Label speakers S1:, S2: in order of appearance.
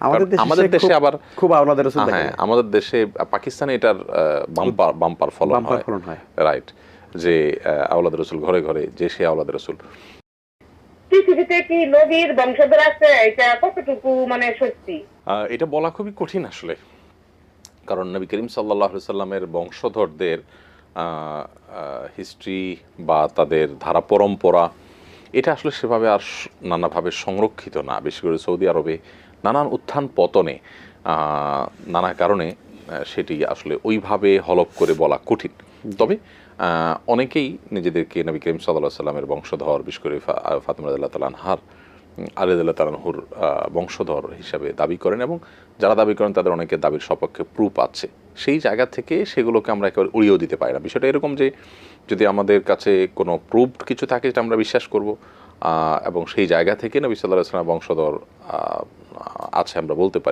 S1: আমাদের দেশে আবার
S2: খুব আওলাদ রাসূল দেখা
S1: হ্যাঁ,
S2: যায়।
S1: আমাদের দেশে পাকিস্তানে এটার বাম্পার ফলন হয়, রাইট, যে আওলাদ রসুল ঘরে ঘরে, যে সে আওলাদ রসুল।
S3: পৃথিবীতে কি নবীর বংশধর আছে, এটা কতটুকু মানে সত্যি?
S1: এটা বলা খুবই কঠিন আসলে, কারণ নবী করিম সাল্লাল্লাহু আলাইহি সাল্লামের বংশধরদের হিস্ট্রি বা তাদের ধারা পরম্পরা এটা আসলে সেভাবে আর নানাভাবে সংরক্ষিত না। বিশেষ করে সৌদি আরবে নানান উত্থান পতনে নানা কারণে সেটি আসলে ওইভাবে হলফ করে বলা কঠিন। তবে অনেকেই নিজেদেরকে নবী করিম সাল্লাল্লাহু আলাইহি সাল্লামের বংশধর, বিশেষ করে ফাতিমা রাদিয়াল্লাহু তাআলা আনহার, আলী রাদিয়াল্লাহু তাআলা আনহুর বংশধর হিসাবে দাবি করেন, এবং যারা দাবি করেন তাদের অনেকের দাবির সপক্ষে প্রুফ আছে। সেই জায়গা থেকে সেগুলোকে আমরা একেবারে উড়িয়েও দিতে পারি না। বিষয়টা এরকম যে যদি আমাদের কাছে কোনো প্রুফড কিছু থাকে যেটা আমরা বিশ্বাস করব, এবং সেই জায়গা থেকে নবী সাল্লাল্লাহু আলাইহি ওয়াসাল্লাম বংশধর আছে আমরা বলতে পারি।